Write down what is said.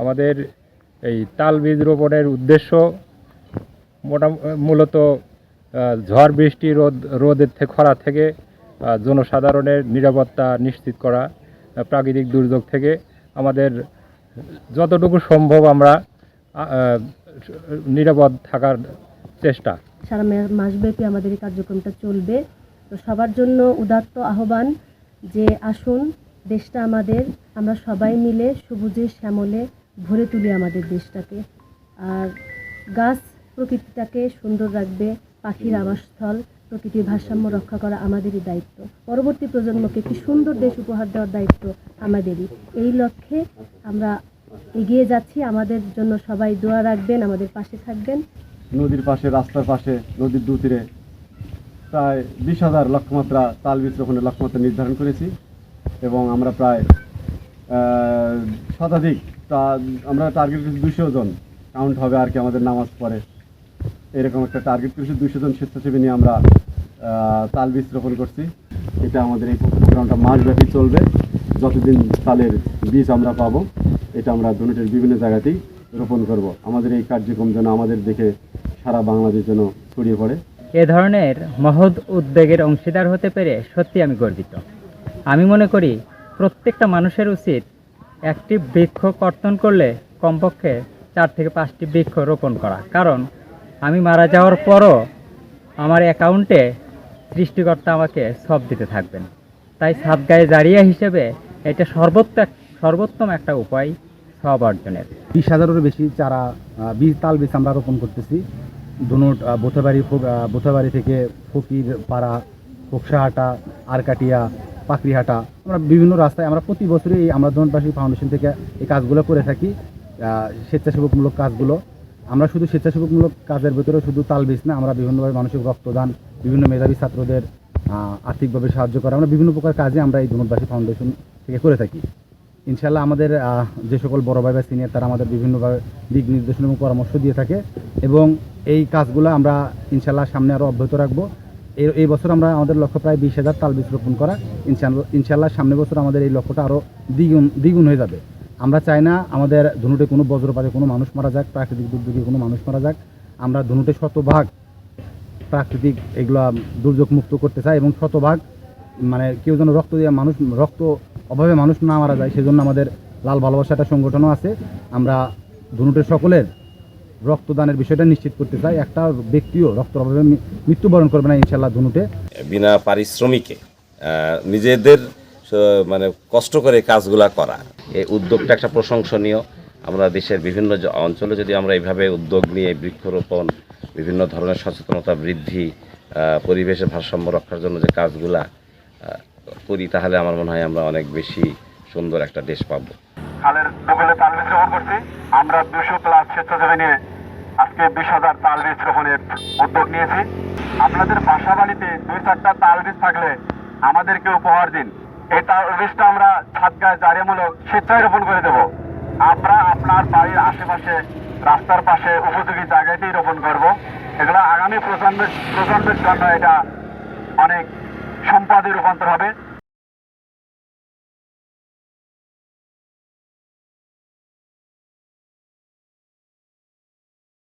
আমাদের এই তাল বীজ রোপণের উদ্দেশ্য মূলত ঝড় বৃষ্টি রোদের খরা থেকে জনসাধারণের নিরাপত্তা নিশ্চিত করা, প্রাকৃতিক দুর্যোগ থেকে আমাদের যতটুকু সম্ভব আমরা নিরাপদ থাকার চেষ্টা। সারা মাসব্যাপী আমাদের এই কার্যক্রমটা চলবে। তো সবার জন্য উদাত্ত আহ্বান যে আসুন, দেশটা আমাদের, আমরা সবাই মিলে সবুজে শ্যামলে ভরে তুলি আমাদের দেশটাকে। আর গাছ প্রকৃতিটাকে সুন্দর রাখবে, পাখির আবাসস্থল, প্রকৃতির ভারসাম্য রক্ষা করা আমাদেরই দায়িত্ব। পরবর্তী প্রজন্মকে একটি সুন্দর দেশ উপহার দেওয়ার দায়িত্ব আমাদেরই। এই লক্ষ্যে আমরা এগিয়ে যাচ্ছি। আমাদের জন্য সবাই দোয়া রাখবেন, আমাদের পাশে থাকবেন। নদীর পাশে, রাস্তার পাশে, নদীর দুতীরে প্রায় 20,000 লক্ষ্যমাত্রা তাল বীজ রোপণের লক্ষ্যমাত্রা নির্ধারণ করেছি এবং আমরা প্রায় শতাধিক আমরা টার্গেট করেছি 200 জন কাউন্ট হবে আর কি আমাদের নামাজ পড়ে, এরকম একটা টার্গেট করেছি। 200 জন স্বেচ্ছাসেবী নিয়ে আমরা তাল বীজ রোপণ করছি। এটা আমাদের এই প্রোগ্রামটা মাসব্যাপী চলবে, যতদিন তালের বীজ আমরা পাবো এটা আমরা ধুনটের বিভিন্ন জায়গাতেই রোপণ করব। আমাদের এই কার্যক্রম যেন আমাদের দেখে সারা বাংলাদেশ যেন ছড়িয়ে পড়ে। এ ধরনের মহৎ উদ্যোগের অংশীদার হতে পেরে সত্যি আমি গর্বিত। আমি মনে করি প্রত্যেকটা মানুষের উচিত একটি বৃক্ষ কর্তন করলে কমপক্ষে 4 থেকে 5টি বৃক্ষ রোপণ করা। কারণ আমি মারা যাওয়ার পরও আমার অ্যাকাউন্টে সৃষ্টিকর্তা আমাকে সব দিতে থাকবেন। তাই সাদগায়ে জারিয়া হিসেবে এটা সর্বোত্তম একটা উপায় সব অর্জনের। 20,000-এরও বেশি চারা তাল বীজ আমরা রোপণ করতেছি। ধুনট বোথাবাড়ি থেকে ফকির পাড়া, ফোকসাহাটা, আরকাটিয়া, পাকড়িহাটা, আমরা বিভিন্ন রাস্তায় আমরা প্রতি বছরই আমরা ধুনটবাসী ফাউন্ডেশন থেকে এই কাজগুলো করে থাকি, স্বেচ্ছাসেবকমূলক কাজগুলো। আমরা শুধু স্বেচ্ছাসেবকমূলক কাজের ভিতরে শুধু তাল বীজ না, আমরা বিভিন্নভাবে মানসিক রক্তদান, বিভিন্ন মেধাবী ছাত্রদের আর্থিকভাবে সাহায্য করা, আমরা বিভিন্ন প্রকার কাজে আমরা এই ধুনটবাসী ফাউন্ডেশন থেকে করে থাকি। ইনশাল্লাহ আমাদের যে সকল বড় ভাই বা সিনিয়র তারা আমাদের বিভিন্নভাবে দিক নির্দেশনা এবং পরামর্শ দিয়ে থাকে এবং এই কাজগুলো আমরা ইনশাল্লাহ সামনে আরও অব্যাহত রাখবো। এই বছর আমরা আমাদের লক্ষ্য প্রায় 20,000 তাল বীজ রোপণ করা। ইনশাল্লাহ সামনের বছর আমাদের এই লক্ষ্যটা আরও দ্বিগুণ হয়ে যাবে। আমরা চাই না আমাদের ধুনুটে কোনো বজ্রপাতে কোনো মানুষ মারা যাক, প্রাকৃতিক দুর্যোগে কোনো মানুষ মারা যাক। আমরা ধুনুটে শতভাগ প্রাকৃতিক এগুলা দুর্যোগ মুক্ত করতে চাই এবং শতভাগ মানে কেউ যেন রক্ত অভাবে মানুষ না মারা যায়, সেজন্য আমাদের লাল ভালোবাসা একটা সংগঠনও আছে। আমরা ধুনুটের সকলের রক্তদানের বিষয়টা নিশ্চিত করতে চাই। একটা ব্যক্তিও রক্তের অভাবে মৃত্যুবরণ করবে না ইনশাল্লাহ ধুনুটে। বিনা পারিশ্রমিকে নিজেদের মানে কষ্ট করে কাজগুলা করা, এই উদ্যোগটা একটা প্রশংসনীয়। আমরা দেশের বিভিন্ন অঞ্চলে যদি আমরা এইভাবে উদ্যোগ নিয়ে বৃক্ষরোপণ, বিভিন্ন ধরনের সচেতনতা বৃদ্ধি, পরিবেশের ভারসাম্য রক্ষার জন্য যে কাজগুলা করি, তাহলে আমার মনে হয় আমরা অনেক বেশি সুন্দর একটা দেশ পাবো। খালের দখলে তাল বীজ রোপণ করছি আমরা 200+ স্বেচ্ছাসেবী নিয়ে আজকে 20,000 তাল বীজ রোপণের উদ্যোগ নিয়েছি। আপনাদের বাসা বাড়িতে 2-4টা তাল বীজ থাকলে আমাদেরকে উপহার দিন। এই তাল বীজটা আমরা সাদগায়ে জারিয়ামূলক স্বেচ্ছায় রোপণ করে দেব। আমরা আপনার বাড়ির আশেপাশে, রাস্তার পাশে উপযোগী জায়গাতেই রোপণ করব। এগুলো আগামী প্রজন্মের জন্য এটা অনেক সম্পদে রূপান্তর হবে।